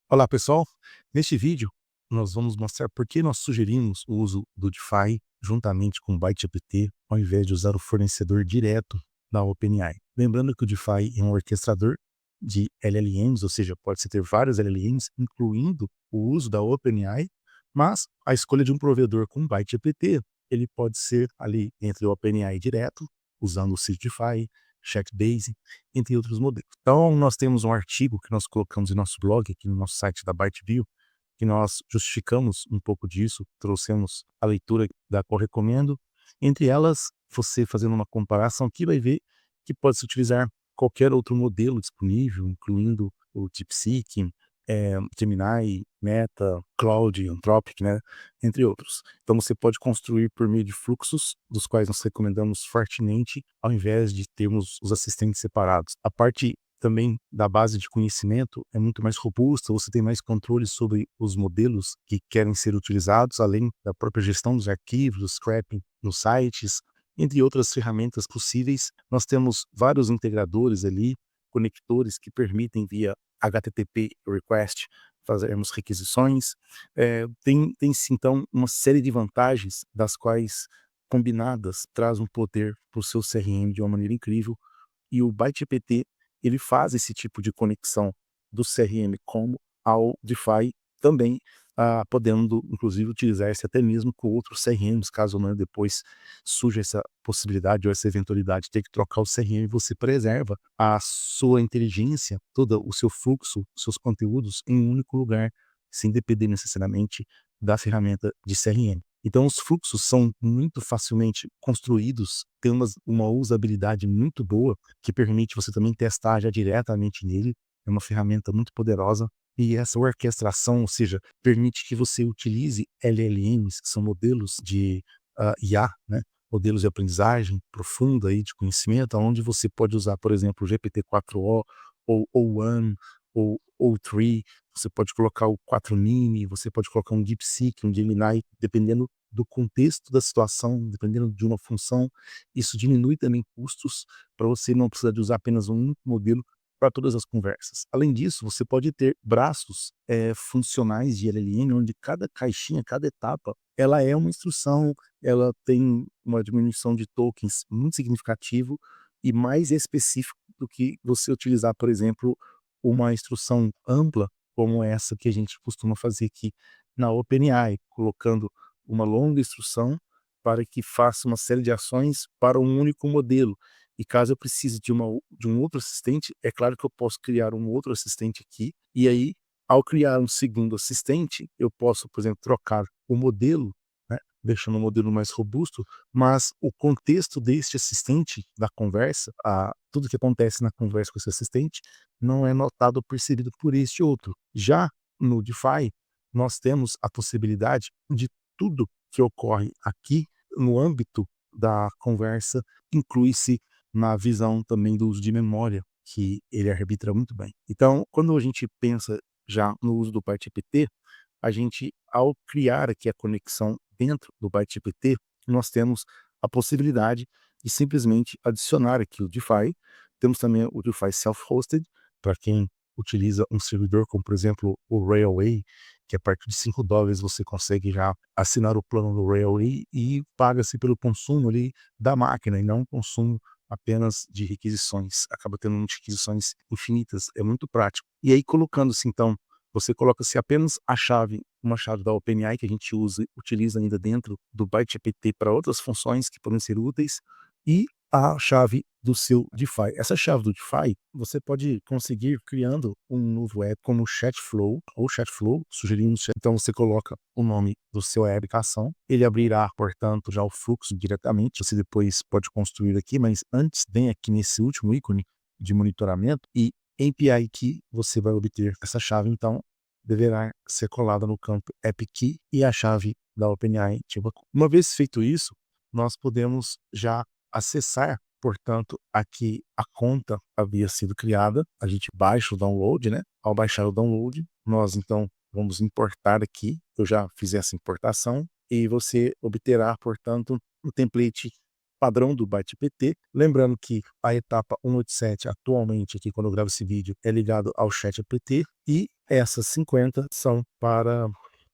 Olá pessoal, neste vídeo nós vamos mostrar por que nós sugerimos o uso do DeFi juntamente com o ByteGPT ao invés de usar o fornecedor direto da OpenAI. Lembrando que o DeFi é um orquestrador de LLMs, ou seja, pode-se ter vários LLMs, incluindo o uso da OpenAI, mas a escolha de um provedor com ByteGPT, ele pode ser ali entre o OpenAI direto, usando o SysDeFi, Checkbase, entre outros modelos. Então, nós temos um artigo que nós colocamos em nosso blog, aqui no nosso site da ByteView, que nós justificamos um pouco disso, trouxemos a leitura da qual recomendo. Entre elas, você fazendo uma comparação aqui vai ver que pode-se utilizar qualquer outro modelo disponível, incluindo o DeepSeek, Gemini, Meta, Claude, Anthropic, né, entre outros. Então você pode construir por meio de fluxos, dos quais nós recomendamos fortemente, ao invés de termos os assistentes separados. A parte também da base de conhecimento é muito mais robusta, você tem mais controle sobre os modelos que querem ser utilizados, além da própria gestão dos arquivos, do scrapping nos sites, entre outras ferramentas possíveis. Nós temos vários integradores ali, conectores que permitem via HTTP request fazermos requisições. Tem-se então uma série de vantagens, das quais combinadas traz um poder para o seu CRM de uma maneira incrível, e o ByteGPT ele faz esse tipo de conexão do CRM como ao DeFi também, podendo inclusive utilizar-se até mesmo com outros CRMs, caso não depois surja essa possibilidade ou essa eventualidade de ter que trocar o CRM, você preserva a sua inteligência, todo o seu fluxo, seus conteúdos em um único lugar, sem depender necessariamente da ferramenta de CRM. Então os fluxos são muito facilmente construídos, tem uma usabilidade muito boa, que permite você também testar já diretamente nele, é uma ferramenta muito poderosa, e essa orquestração, ou seja, permite que você utilize LLMs, que são modelos de IA, né, modelos de aprendizagem profunda aí de conhecimento, onde você pode usar, por exemplo, o GPT-4o, ou O1, ou O3, você pode colocar o 4 Mini, você pode colocar um DeepSeek, um Gemini, dependendo do contexto da situação, dependendo de uma função. Isso diminui também custos, para você não precisar de usar apenas um único modelo para todas as conversas. Além disso, você pode ter braços funcionais de LLM, onde cada caixinha, cada etapa, ela é uma instrução, ela tem uma diminuição de tokens muito significativo e mais específico do que você utilizar, por exemplo, uma instrução ampla, como essa que a gente costuma fazer aqui na OpenAI, colocando uma longa instrução para que faça uma série de ações para um único modelo. E caso eu precise de um outro assistente, é claro que eu posso criar um outro assistente aqui, e aí, ao criar um segundo assistente, eu posso, por exemplo, trocar o modelo, né, deixando o modelo mais robusto, mas o contexto deste assistente da conversa, tudo que acontece na conversa com esse assistente, não é notado ou percebido por este outro. Já no DeFi, nós temos a possibilidade de tudo que ocorre aqui no âmbito da conversa inclui-se na visão também do uso de memória, que ele arbitra muito bem. Então, quando a gente pensa já no uso do ByteGPT, a gente, ao criar aqui a conexão dentro do ByteGPT, nós temos a possibilidade de simplesmente adicionar aqui o DeFi. Temos também o DeFi Self-Hosted, para quem utiliza um servidor como, por exemplo, o Railway, que a partir de $5 você consegue já assinar o plano do Railway e paga-se pelo consumo ali da máquina, e não consumo apenas de requisições. Acaba tendo requisições infinitas, é muito prático. E aí colocando-se então, você coloca-se apenas a chave, uma chave da OpenAI que a gente utiliza ainda dentro do ByteGPT para outras funções que podem ser úteis, e a chave do seu DeFi. Essa chave do DeFi, você pode conseguir criando um novo app como o Chatflow, ou Chatflow, sugerimos. Então você coloca o nome do seu aplicação, ele abrirá, portanto, já o fluxo diretamente, você depois pode construir aqui, mas antes vem aqui nesse último ícone de monitoramento, e API Key, você vai obter essa chave, então deverá ser colada no campo App Key e a chave da OpenAI. Uma vez feito isso, nós podemos já acessar, portanto, aqui a conta havia sido criada, a gente baixa o download, né? Ao baixar o download, nós então vamos importar aqui, eu já fiz essa importação, e você obterá, portanto, o template padrão do ByteAPT. Lembrando que a etapa 187 atualmente, aqui quando eu gravo esse vídeo, é ligado ao ChatAPT, e essas 50 são para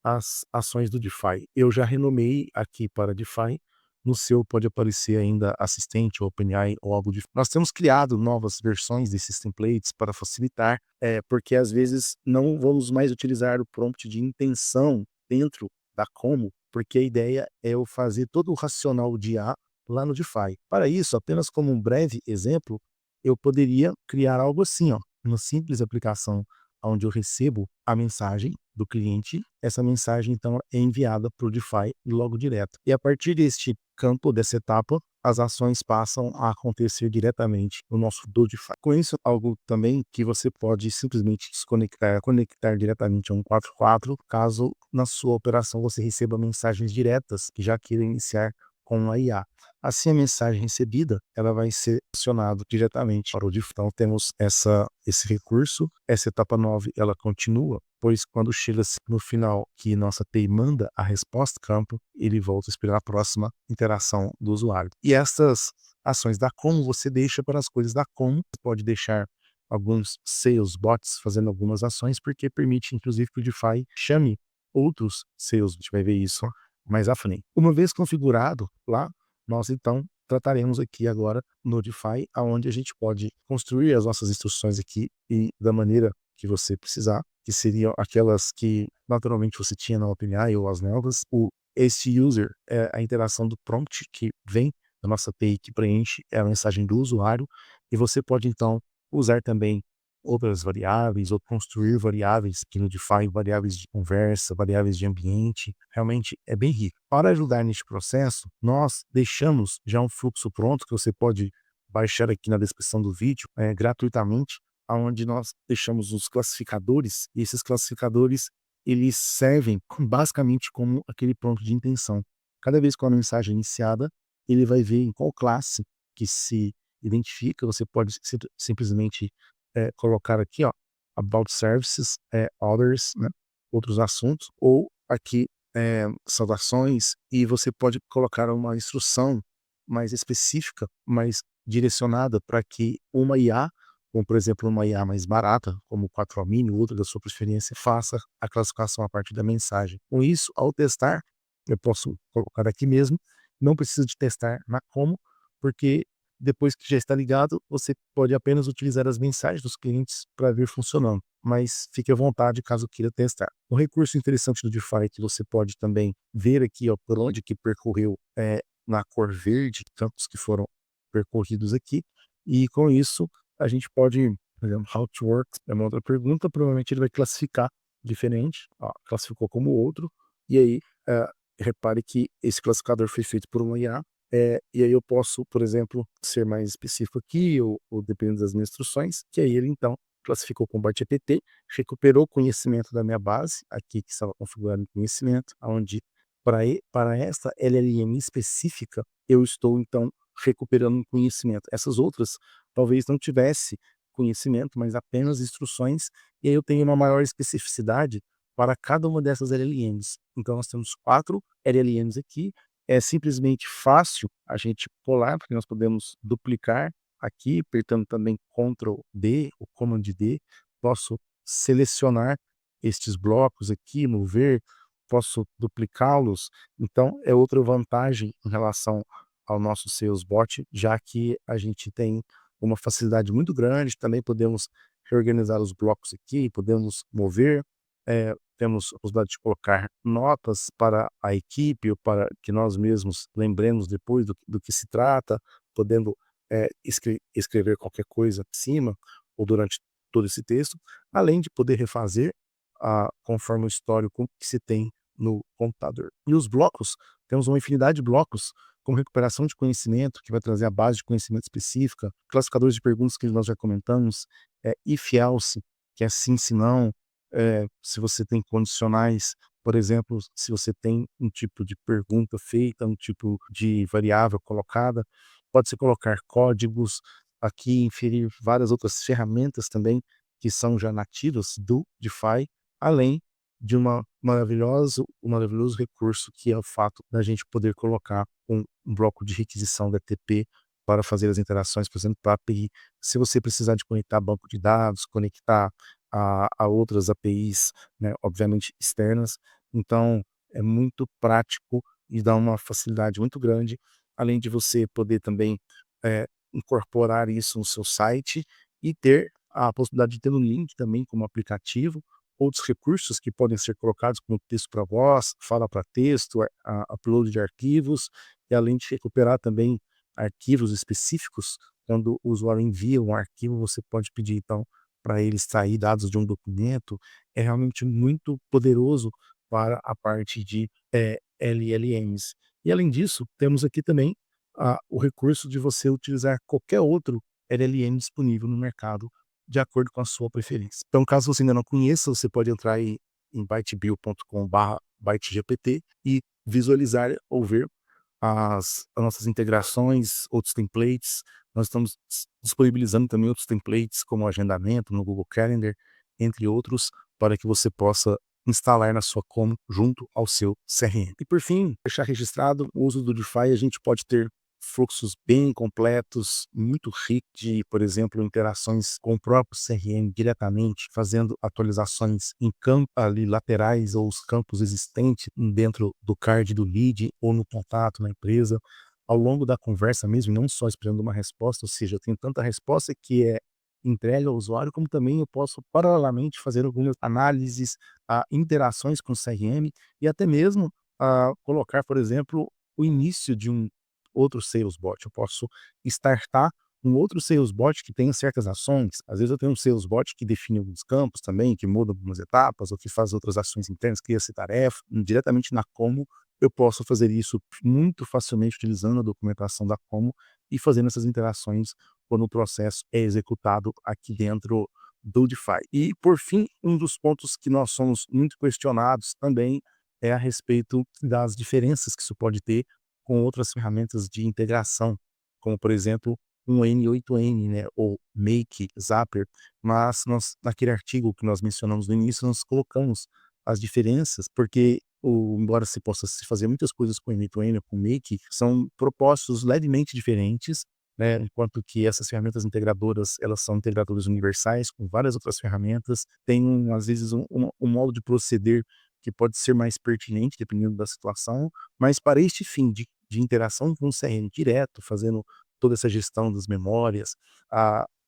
as ações do DeFi. Eu já renomeei aqui para DeFi. No seu pode aparecer ainda assistente, ou OpenAI, ou algo de... Nós temos criado novas versões desses templates para facilitar, porque às vezes não vamos mais utilizar o prompt de intenção dentro da Como, porque a ideia é eu fazer todo o racional de IA lá no DeFi. Para isso, apenas como um breve exemplo, eu poderia criar algo assim, ó, uma simples aplicação onde eu recebo a mensagem do cliente, essa mensagem então é enviada para o DeFi logo direto. E a partir deste campo, dessa etapa, as ações passam a acontecer diretamente no nosso do DeFi. Com isso, algo também que você pode simplesmente desconectar, conectar diretamente a um 4.4, caso na sua operação você receba mensagens diretas que já queira iniciar com a IA. Assim, a mensagem recebida, ela vai ser acionada diretamente para o DeFi. Então, temos esse recurso. Essa etapa 9, ela continua, pois quando chega no final que nossa API manda a resposta campo, ele volta a esperar a próxima interação do usuário. E essas ações da Como você deixa para as coisas da Como. Você pode deixar alguns sales bots fazendo algumas ações, porque permite, inclusive, que o DeFi chame outros sales. A gente vai ver isso mais à frente. Uma vez configurado lá, nós então trataremos aqui agora no DeFi, onde a gente pode construir as nossas instruções aqui e da maneira que você precisar, que seriam aquelas que naturalmente você tinha na OpenAI ou as novas. Este user é a interação do prompt que vem da nossa API, que preenche a mensagem do usuário, e você pode então usar também outras variáveis, ou construir variáveis aqui no DeFi, variáveis de conversa, variáveis de ambiente. Realmente é bem rico. Para ajudar neste processo, nós deixamos já um fluxo pronto que você pode baixar aqui na descrição do vídeo, gratuitamente, onde nós deixamos os classificadores, e esses classificadores eles servem basicamente como aquele prompt de intenção. Cada vez que uma mensagem é iniciada, ele vai ver em qual classe que se identifica. Você pode simplesmente colocar aqui, ó, About Services, Others, né, outros assuntos, ou aqui saudações, e você pode colocar uma instrução mais específica, mais direcionada para que uma IA, como por exemplo uma IA mais barata, como o 4 Mini, outra da sua preferência, faça a classificação a partir da mensagem. Com isso, ao testar, eu posso colocar aqui mesmo, não precisa de testar na Como, porque depois que já está ligado, você pode apenas utilizar as mensagens dos clientes para ver funcionando, mas fique à vontade caso queira testar. Um recurso interessante do DeFi que você pode também ver aqui, ó, por onde que percorreu na cor verde, campos que foram percorridos aqui, e com isso a gente pode, por exemplo, how to work é uma outra pergunta, provavelmente ele vai classificar diferente, ó, classificou como outro, e aí repare que esse classificador foi feito por uma IA. E aí eu posso, por exemplo, ser mais específico aqui, ou dependendo das minhas instruções, que aí ele então classificou com ByteAPT, recuperou o conhecimento da minha base, aqui que estava configurado em conhecimento, onde para essa LLM específica, eu estou então recuperando um conhecimento. Essas outras talvez não tivesse conhecimento, mas apenas instruções, e aí eu tenho uma maior especificidade para cada uma dessas LLMs. Então nós temos 4 LLMs aqui. É simplesmente fácil a gente colar, porque nós podemos duplicar aqui, apertando também Ctrl D, ou Command D. Posso selecionar estes blocos aqui, mover, posso duplicá-los. Então é outra vantagem em relação ao nosso Salesbot, já que a gente tem uma facilidade muito grande. Também podemos reorganizar os blocos aqui, podemos mover, temos a possibilidade de colocar notas para a equipe, ou para que nós mesmos lembremos depois do que se trata, podendo escrever qualquer coisa em cima ou durante todo esse texto, além de poder refazer conforme o histórico que se tem no computador. E os blocos, temos uma infinidade de blocos, como recuperação de conhecimento, que vai trazer a base de conhecimento específica, classificadores de perguntas que nós já comentamos, if else, que é sim, se não, se você tem condicionais, por exemplo, se você tem um tipo de pergunta feita, um tipo de variável colocada, pode-se colocar códigos, aqui inferir várias outras ferramentas também, que são já nativas do DeFi, além de um maravilhoso recurso, que é o fato da gente poder colocar um um bloco de requisição da TP para fazer as interações, por exemplo, para API. Se você precisar de conectar banco de dados, conectar a outras APIs, né, obviamente externas, então é muito prático e dá uma facilidade muito grande, além de você poder também incorporar isso no seu site e ter a possibilidade de ter um link também como aplicativo, outros recursos que podem ser colocados como texto para voz, fala para texto, upload de arquivos, e além de recuperar também arquivos específicos, quando o usuário envia um arquivo, você pode pedir então para ele extrair dados de um documento, é realmente muito poderoso para a parte de LLMs. E além disso, temos aqui também o recurso de você utilizar qualquer outro LLM disponível no mercado, de acordo com a sua preferência. Então, caso você ainda não conheça, você pode entrar aí em bytebio.com/bytegpt e visualizar ou ver as nossas integrações, outros templates. Nós estamos disponibilizando também outros templates, como agendamento no Google Calendar, entre outros, para que você possa instalar na sua Como junto ao seu CRM. E por fim, deixar registrado o uso do DeFi, a gente pode ter fluxos bem completos, muito ricos de, por exemplo, interações com o próprio CRM diretamente, fazendo atualizações em campos ali laterais ou os campos existentes dentro do card do lead ou no contato na empresa, ao longo da conversa mesmo, não só esperando uma resposta, ou seja, eu tenho tanta resposta que é entregue ao usuário, como também eu posso paralelamente fazer algumas análises, interações com o CRM e até mesmo colocar, por exemplo, o início de um outro salesbot. Eu posso startar um outro salesbot que tenha certas ações. Às vezes eu tenho um salesbot que define alguns campos também, que muda algumas etapas, ou que faz outras ações internas, cria-se tarefa. Diretamente na Como, eu posso fazer isso muito facilmente utilizando a documentação da Como e fazendo essas interações quando o processo é executado aqui dentro do DeFi. E, por fim, um dos pontos que nós somos muito questionados também é a respeito das diferenças que isso pode ter com outras ferramentas de integração, como por exemplo um N8N, né, ou Make, Zapier, mas naquele artigo que nós mencionamos no início, nós colocamos as diferenças, porque embora se possa se fazer muitas coisas com N8N ou com Make, são propósitos levemente diferentes, né, enquanto que essas ferramentas integradoras, elas são integradoras universais com várias outras ferramentas, tem às vezes um modo de proceder que pode ser mais pertinente dependendo da situação, mas para este fim de interação com o CRM direto, fazendo toda essa gestão das memórias,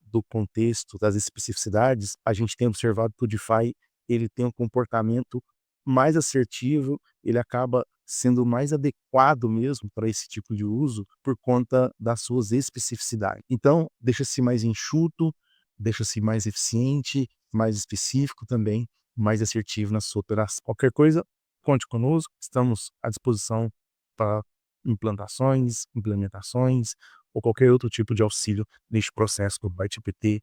do contexto, das especificidades, a gente tem observado que o DeFi ele tem um comportamento mais assertivo, ele acaba sendo mais adequado mesmo para esse tipo de uso por conta das suas especificidades. Então, deixa-se mais enxuto, deixa-se mais eficiente, mais específico também, mais assertivo na sua operação. Qualquer coisa, conte conosco, estamos à disposição para implantações, implementações ou qualquer outro tipo de auxílio neste processo com o ByteGPT